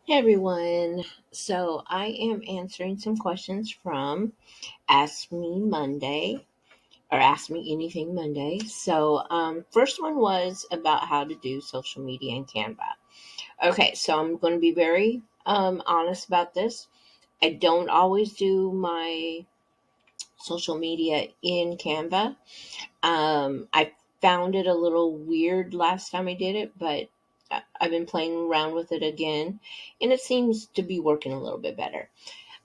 Hey everyone. So I am answering some questions from Ask Me Monday or Ask Me Anything Monday. So first one was about how to do social media in Canva. Okay, so I'm going to be very honest about this. I don't always do my social media in Canva. I found it a little weird last time I did it, but I've been playing around with it again, and it seems to be working a little bit better.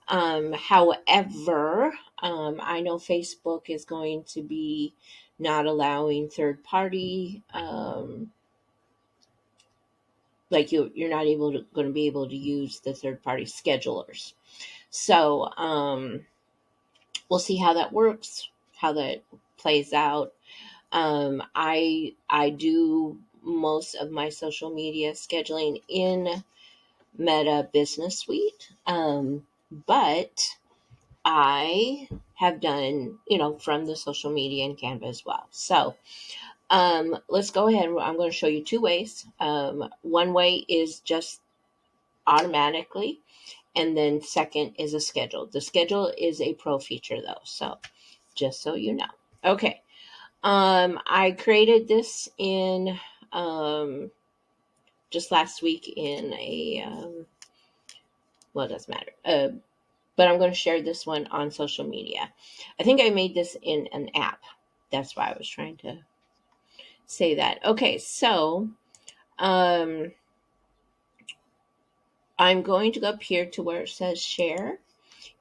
However, I know Facebook is going to be not allowing third party, like you're not going to be able to use the third party schedulers. So we'll see how that works, how that plays out. I do most of my social media scheduling in Meta Business Suite, but I have done from the social media in Canva as well. So let's go ahead. I'm going to show you two ways. One way is just automatically, and then second is a schedule. The schedule is a pro feature though, so just so you know. Okay. I created this in um, just last week in a well, it doesn't matter. But I'm going to share this one on social media. I think I made this in an app. That's why I was trying to say that. Okay, so um, I'm going to go up here to where it says share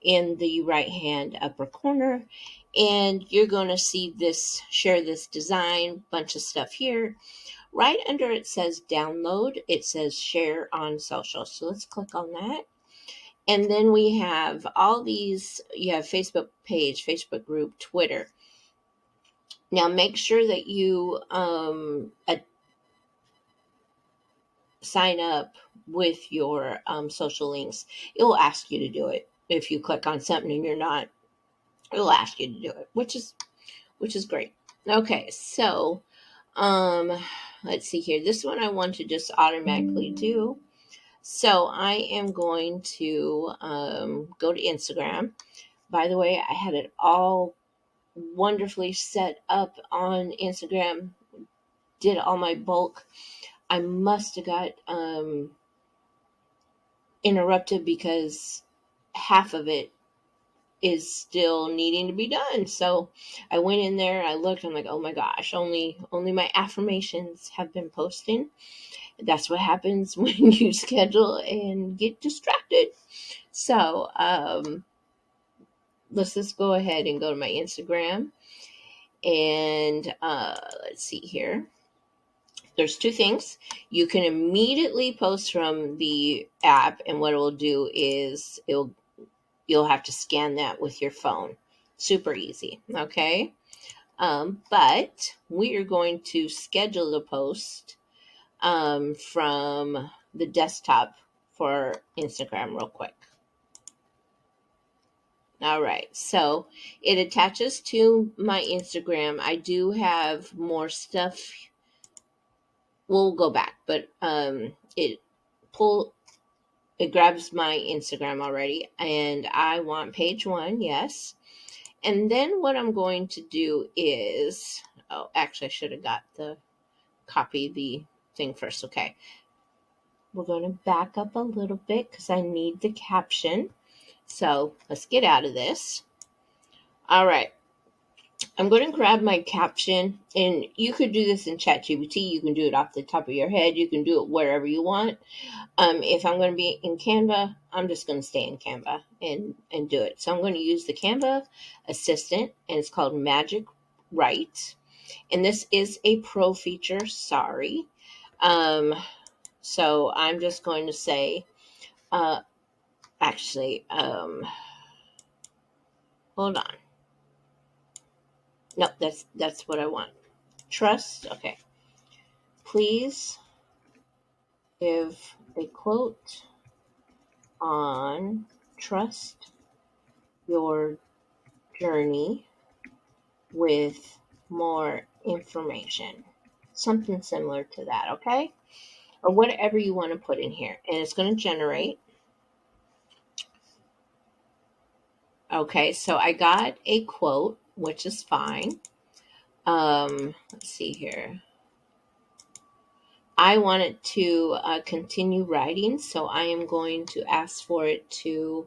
in the right hand upper corner, and you're going to see this share this design bunch of stuff here. Right under it says download, it says share on social. So let's click on that. And then we have all these, you have Facebook page, Facebook group, Twitter. Now make sure that you sign up with your social links. It will ask you to do it. If you click on something and you're not, it will ask you to do it, which is great. Okay, so um, let's see here. This one I want to just automatically do. So I am going to go to Instagram. By the way, I had it all wonderfully set up on Instagram, did all my bulk. I must have got interrupted because half of it is still needing to be done. So I went in there, I looked, I'm like, oh my gosh, only my affirmations have been posting. That's what happens when you schedule and get distracted. So let's just go ahead and go to my Instagram. And let's see here. There's two things. You can immediately post from the app, and what it will do is you'll have to scan that with your phone. Super easy. Okay. But we are going to schedule the post from the desktop for Instagram real quick. All right, so it attaches to my Instagram. I do have more stuff. We'll go back, but pull it grabs my Instagram already, and I want page one, yes. And then what I'm going to do is, oh, actually, I should have got copy the thing first. Okay, we're going to back up a little bit because I need the caption. So let's get out of this. All right. I'm going to grab my caption, and you could do this in ChatGPT. You can do it off the top of your head. You can do it wherever you want. If I'm going to be in Canva, I'm just going to stay in Canva and do it. So I'm going to use the Canva assistant, and it's called Magic Write. And this is a pro feature. Sorry. Um, so I'm just going to say, uh, actually, hold on. No, that's what I want. Trust. Okay. Please give a quote on trust your journey with more information. Something similar to that, okay? or whatever you want to put in here. And it's going to generate. Okay, so I got a quote, which is fine. Let's see here. I want it to continue writing, so I am going to ask for it to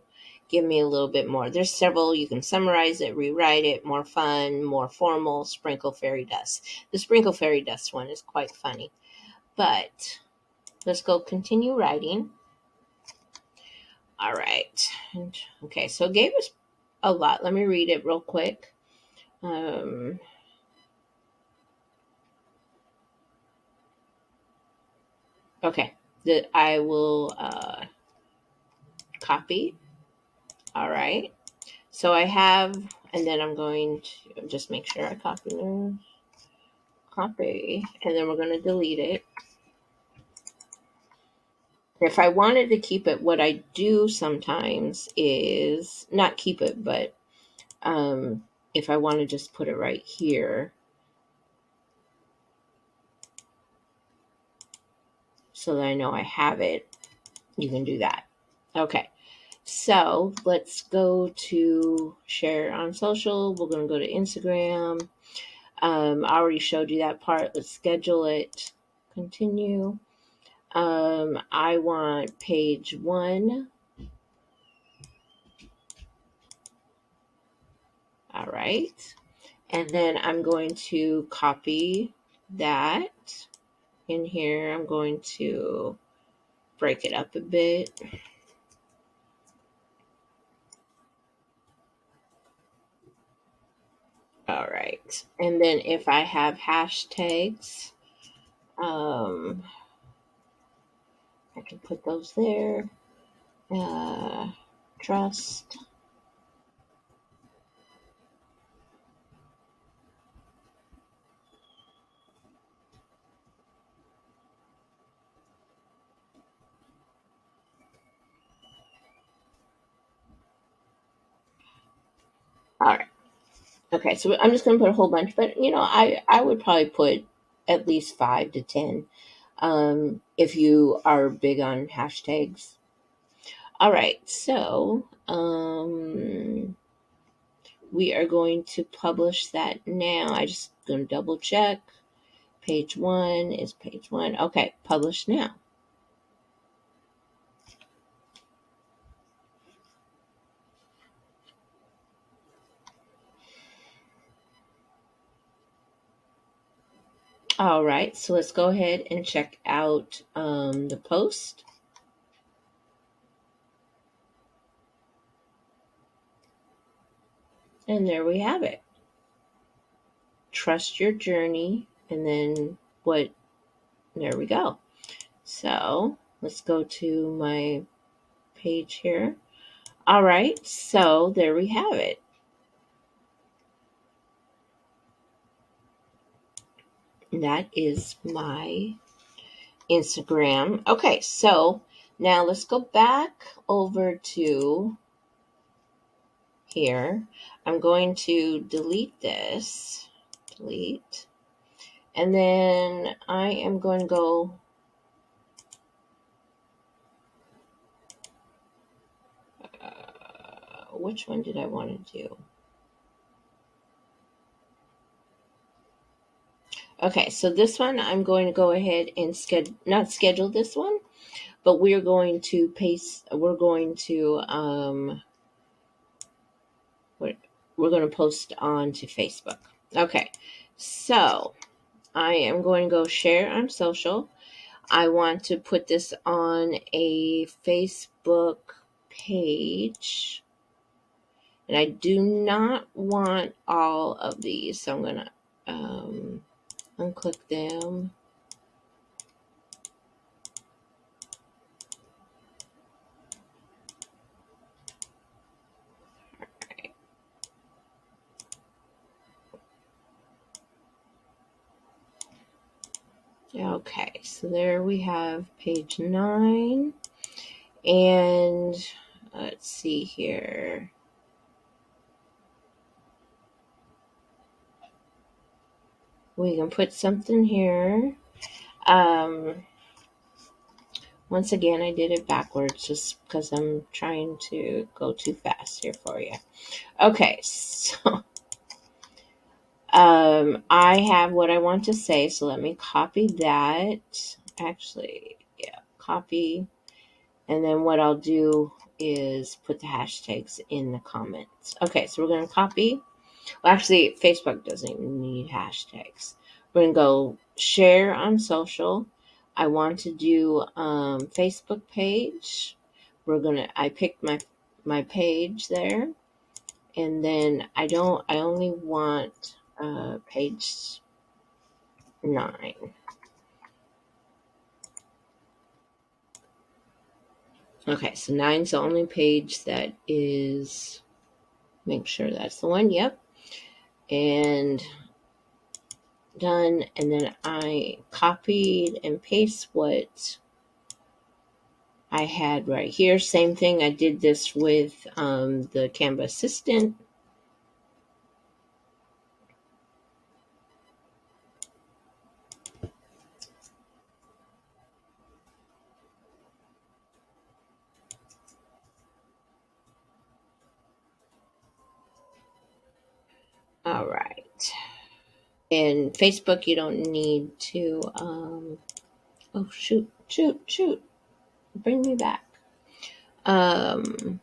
give me a little bit more. There's several. You can summarize it, rewrite it, more fun, more formal, sprinkle fairy dust. The sprinkle fairy dust one is quite funny. But let's go continue writing. All right. Okay, so it gave us a lot. Let me read it real quick. Okay, I will copy. All right. So I have, and then I'm going to just make sure I copy, and then we're going to delete it. If I wanted to keep it, what I do sometimes is not keep it, but if I want to just put it right here so that I know I have it, you can do that. Okay. So let's go to share on social. We're going to go to Instagram. I already showed you that part. Let's schedule it. Continue. I want page 1. All right. And then I'm going to copy that in here. I'm going to break it up a bit. All right. And then if I have hashtags, I can put those there. Trust. All right. Okay, so I'm just going to put a whole bunch, but I would probably put at least 5 to 10 if you are big on hashtags. All right, so we are going to publish that now. I just going to double check. Page 1 is page 1. Okay, publish now. All right, so let's go ahead and check out the post. And there we have it. Trust your journey. And then there we go. So let's go to my page here. All right, so there we have it. That is my Instagram. Okay, so now let's go back over to here. I'm going to delete this. Delete. And then I am going to go which one did I want to do? Okay, so this one I'm going to go ahead and not schedule this one, but we're going to post on to Facebook. Okay, so I am going to go share on social. I want to put this on a Facebook page. And I do not want all of these, so I'm going to unclick them. Okay, so there we have page 9. And let's see here. We can put something here. Once again, I did it backwards just because I'm trying to go too fast here for you. Okay, so I have what I want to say, so let me copy that. Actually, yeah, copy. And then what I'll do is put the hashtags in the comments. Okay, so we're going to copy. Well, actually, Facebook doesn't even need hashtags. We're going to go share on social. I want to do Facebook page. I picked my page there. And then I only want page 9. Okay, so 9's the only page that is, make sure that's the one. Yep. And done. And then I copied and paste what I had right here. Same thing. I did this with the Canva Assistant. All right. And Facebook, you don't need to. Oh shoot! Bring me back. I'm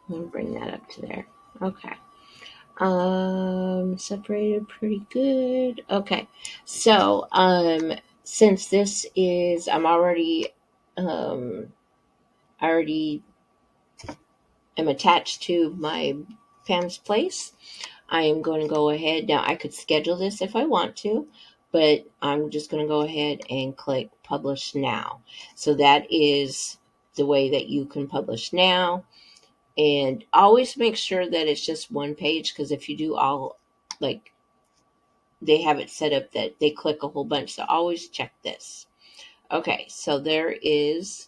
gonna bring that up to there. Okay. Separated pretty good. Okay. So, since this is, I already am attached to my Pam's place. I am going to go ahead. Now, I could schedule this if I want to, but I'm just going to go ahead and click publish now. So that is the way that you can publish now. And always make sure that it's just one page, because if you do all, like, they have it set up that they click a whole bunch. So always check this. Okay, so there is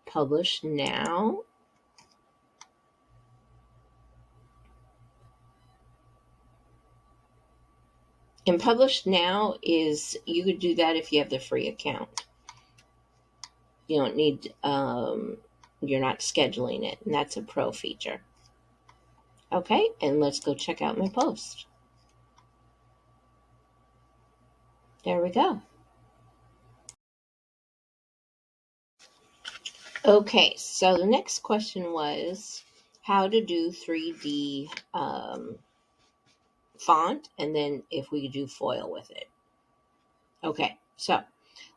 publish now. And publish now is, you could do that if you have the free account. You don't need, you're not scheduling it, and that's a pro feature. Okay, and let's go check out my post. There we go. Okay, so the next question was how to do 3D font, and then if we could do foil with it. Okay, so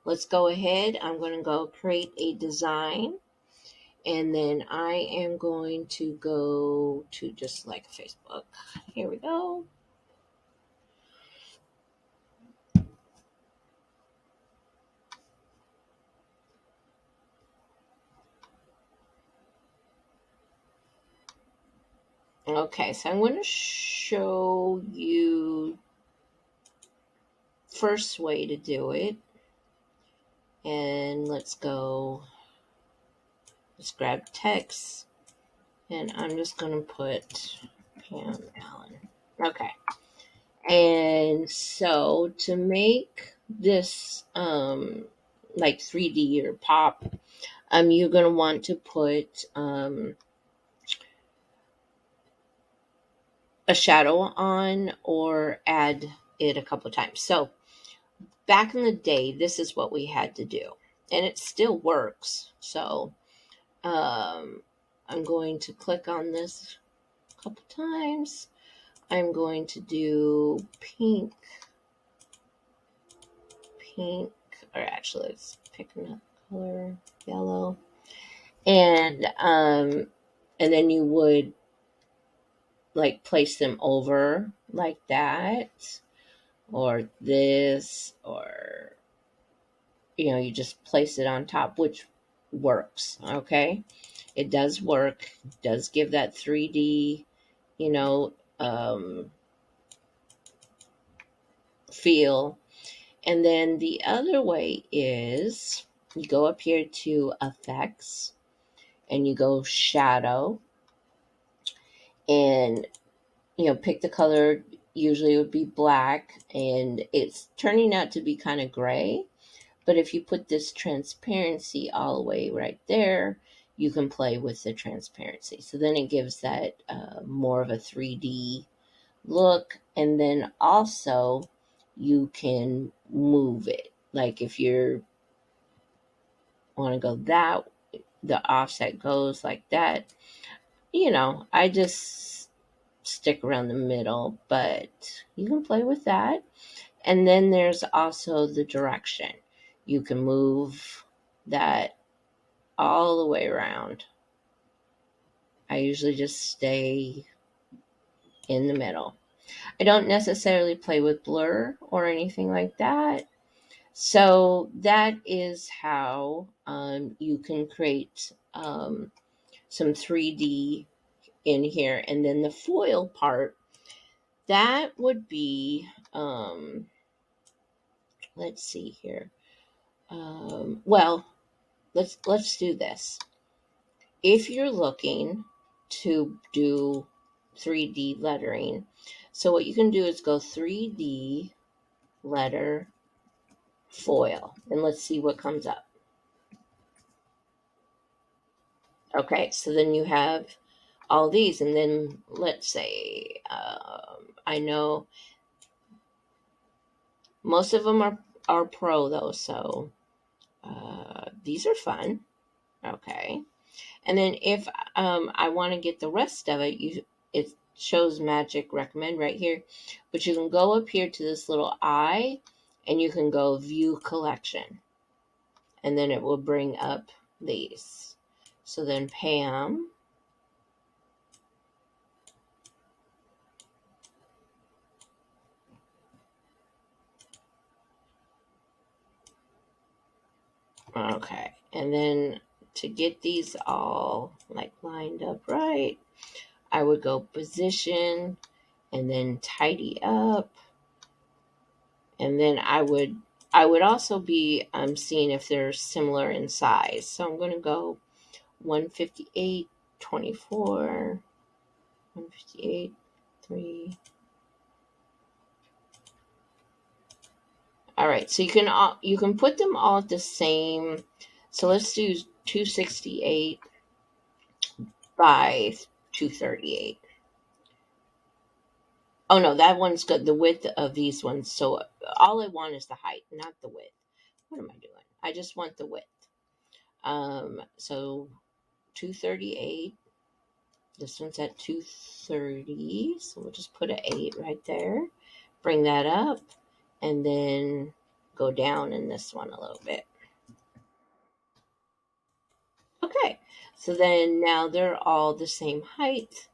let's go ahead. I'm going to go create a design, and then I am going to go to just like Facebook. Here we go. Okay, so I'm going to show you first way to do it. And let's grab text, and I'm just going to put Pam Allen. Okay. And so to make this like 3D or pop, you're going to want to put a shadow on or add it a couple of times. So back in the day, this is what we had to do, and it still works. So I'm going to click on this a couple times. I'm going to do pink, or actually let's pick another color, yellow. And then you would like place them over like that, or this, or you just place it on top, which works. Okay, it does work. It does give that 3D, feel. And then the other way is you go up here to effects, and you go shadow, and pick the color usually it would be black, and it's turning out to be kind of gray. But if you put this transparency all the way right there, you can play with the transparency. So then it gives that more of a 3D look. And then also you can move it. Like if you want to go that, the offset goes like that. I just stick around the middle, but you can play with that. And then there's also the direction. You can move that all the way around. I usually just stay in the middle. I don't necessarily play with blur or anything like that. So that is how you can create some 3D in here. And then the foil part, that would be, let's see here. Well, let's do this. If you're looking to do 3D lettering, so what you can do is go 3D letter foil, and let's see what comes up. Okay, so then you have all these, and then let's say I know most of them are pro though, so these are fun. Okay, and then if I want to get the rest of it, it shows magic recommend right here, but you can go up here to this little eye, and you can go view collection, and then it will bring up these. So then Pam. Okay, and then to get these all like lined up right, I would go position and then tidy up, and then I would also be seeing if they're similar in size. So I'm going to go 158, 24, 158, 3. All right, so you can put them all at the same. So let's do 268 by 238. Oh no, that one's good. The width of these ones. So all I want is the height, not the width. What am I doing? I just want the width. So 238. This one's at 230. So we'll just put an 8 right there. Bring that up, and then go down in this one a little bit. Okay. So then now they're all the same height.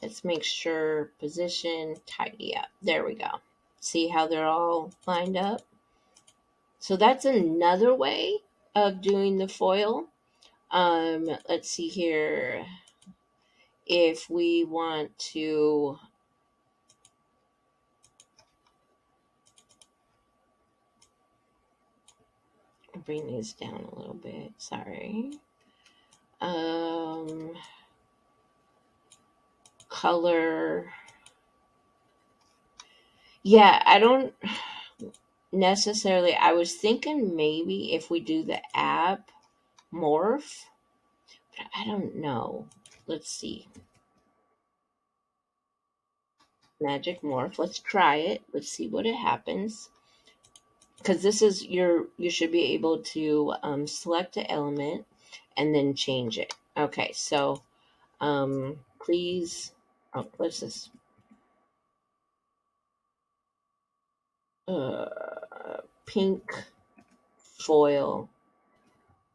Let's make sure position, tidy up. There we go. See how they're all lined up? So that's another way of doing the foil. Let's see here. If we want to bring these down a little bit, sorry. Color. Yeah, I don't necessarily. I was thinking maybe if we do the app morph, but I don't know. Let's see. Magic morph. Let's try it. Let's see what it happens. Because this is you should be able to select the element and then change it. Okay, so please. Oh, what's this? Pink foil.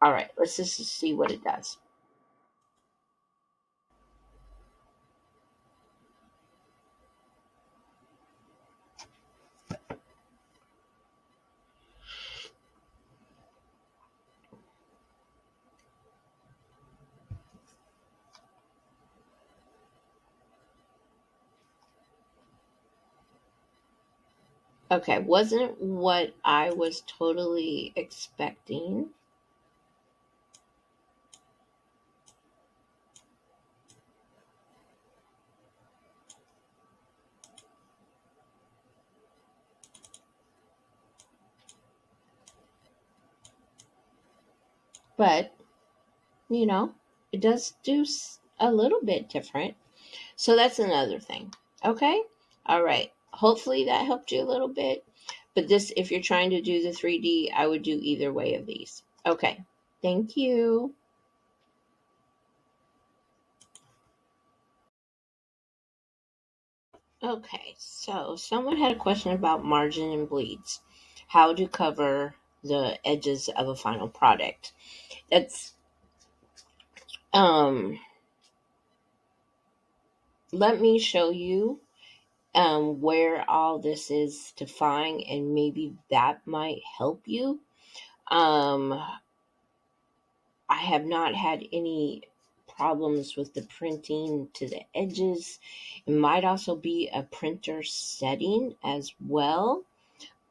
All right, let's just see what it does. Okay, wasn't what I was totally expecting. but you know, it does do a little bit different. So that's another thing. Okay. All right. Hopefully that helped you a little bit. But this, if you're trying to do the 3D, I would do either way of these. Okay. Thank you. Okay. So someone had a question about margin and bleeds. How to cover the edges of a final product. That's um let me show you where all this is defined, and maybe that might help you. Um, I have not had any problems with the printing to the edges. It might also be a printer setting as well,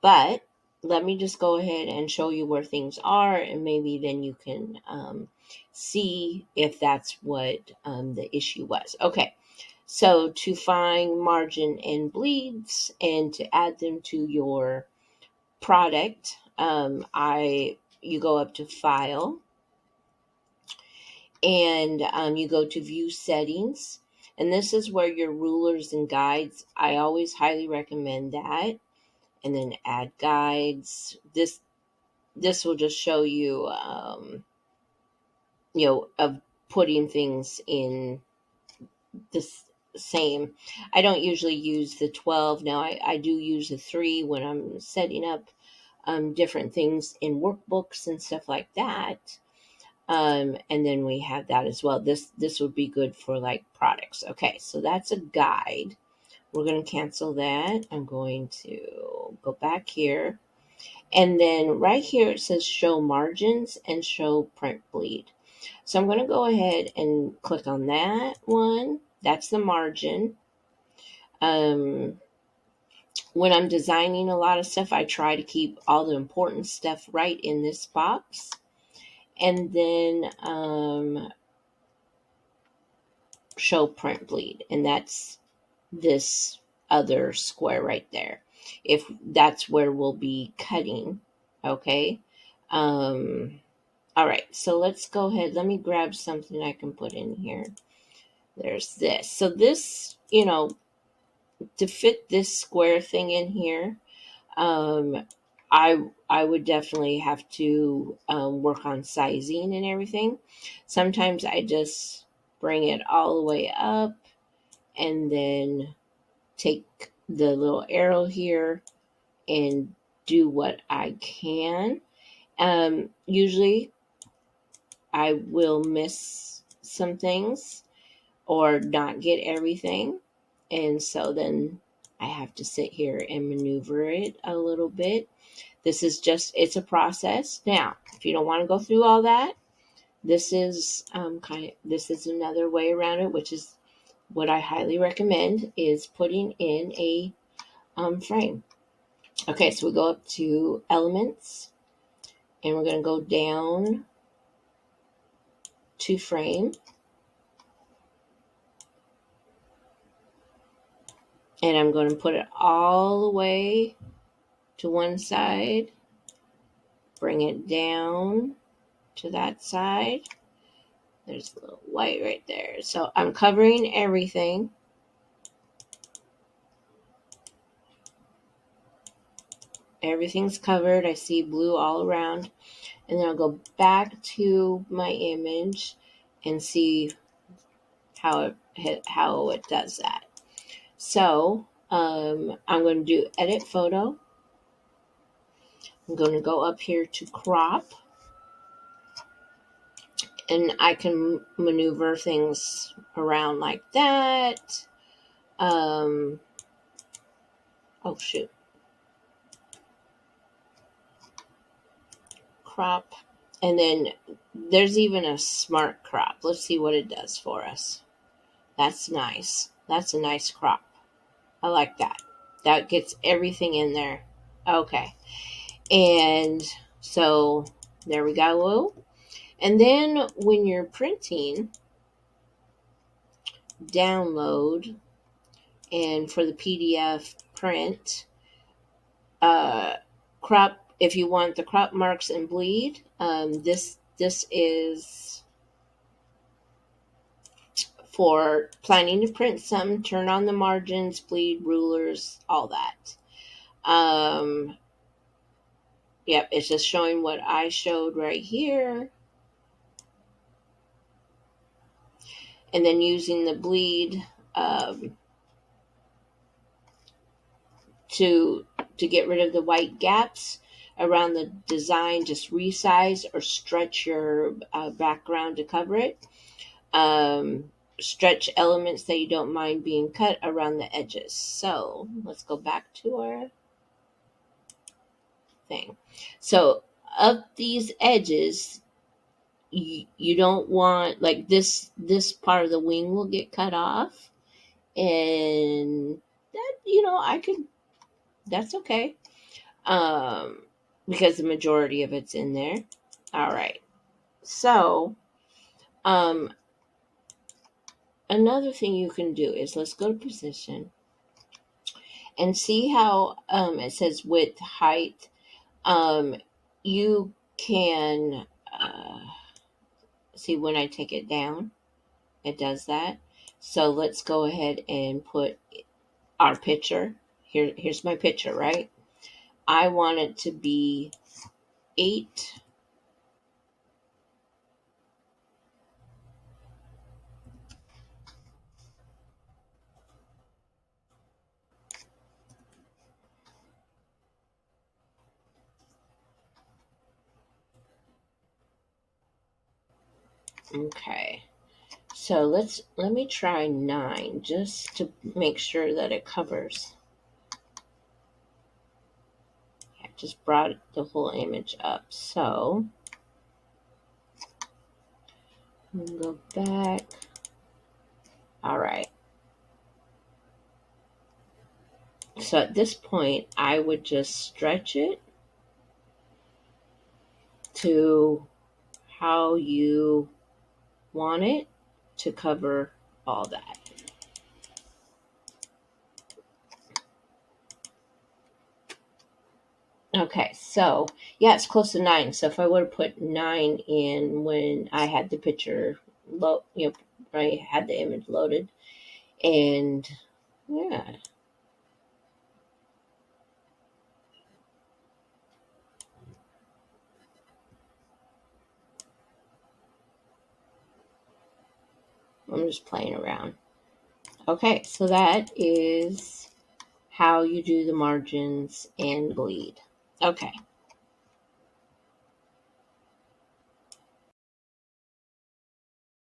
but let me just go ahead and show you where things are, and maybe then you can see if that's what the issue was. Okay, so to find margin and bleeds and to add them to your product, I you go up to File, and you go to View Settings, and this is where your rulers and guides. I always highly recommend that, and then Add Guides. This will just show you, of putting things in this same. I don't usually use the 12. Now I do use the 3 when I'm setting up different things in workbooks and stuff like that. And then we have that as well. This would be good for like products. Okay, so that's a guide. We're going to cancel that. I'm going to go back here. And then right here it says show margins and show print bleed. So I'm going to go ahead and click on that one. That's the margin. Um, when I'm designing a lot of stuff, I try to keep all the important stuff right in this box. And then show print bleed. And that's this other square right there. If that's where we'll be cutting. Okay. All right. So let's go ahead. Let me grab something I can put in here. There's this. So this, to fit this square thing in here, um, I would definitely have to work on sizing and everything. Sometimes I just bring it all the way up and then take the little arrow here and do what I can. Usually I will miss some things or not get everything. And so then I have to sit here and maneuver it a little bit. This is just, it's a process. Now, if you don't want to go through all that, this is this is another way around it, which is what I highly recommend, is putting in a frame. Okay, so we go up to Elements, and we're going to go down to Frame, and I'm going to put it all the way to one side, bring it down to that side. There's a little white right there. So I'm covering everything. Everything's covered. I see blue all around. And then I'll go back to my image and see how it does that. So I'm going to do Edit Photo. I'm going to go up here to Crop. And I can maneuver things around like that. Oh, shoot. Crop. And then there's even a smart crop. Let's see what it does for us. That's nice. That's a nice crop. I like that. That gets everything in there. Okay. And so there we go. And then when you're printing, download, and for the PDF print, crop, if you want the crop marks and bleed, this This is for planning to print some, turn on the margins, bleed, rulers, all that. Yep, it's just showing what I showed right here. And then using the bleed um, to get rid of the white gaps around the design, just resize or stretch your background to cover it. Stretch elements that you don't mind being cut around the edges. So let's go back to our thing. So of these edges, you don't want, like, this part of the wing will get cut off, and that, I could, that's okay, because the majority of it's in there. All right. So um another thing you can do is, let's go to position and see how it says width, height. um you can see when I take it down, it does that. So let's go ahead and put our picture here. Here's my picture, right? I want it to be 8. Okay. So let me try 9 just to make sure that it covers. I just brought the whole image up. So go back. All right. So at this point, I would just stretch it to how you want it to cover all that. Okay, so yeah, it's close to 9. So if I would have put 9 in when I had the picture I had the image loaded, and yeah, I'm just playing around. Okay, so that is how you do the margins and bleed. Okay,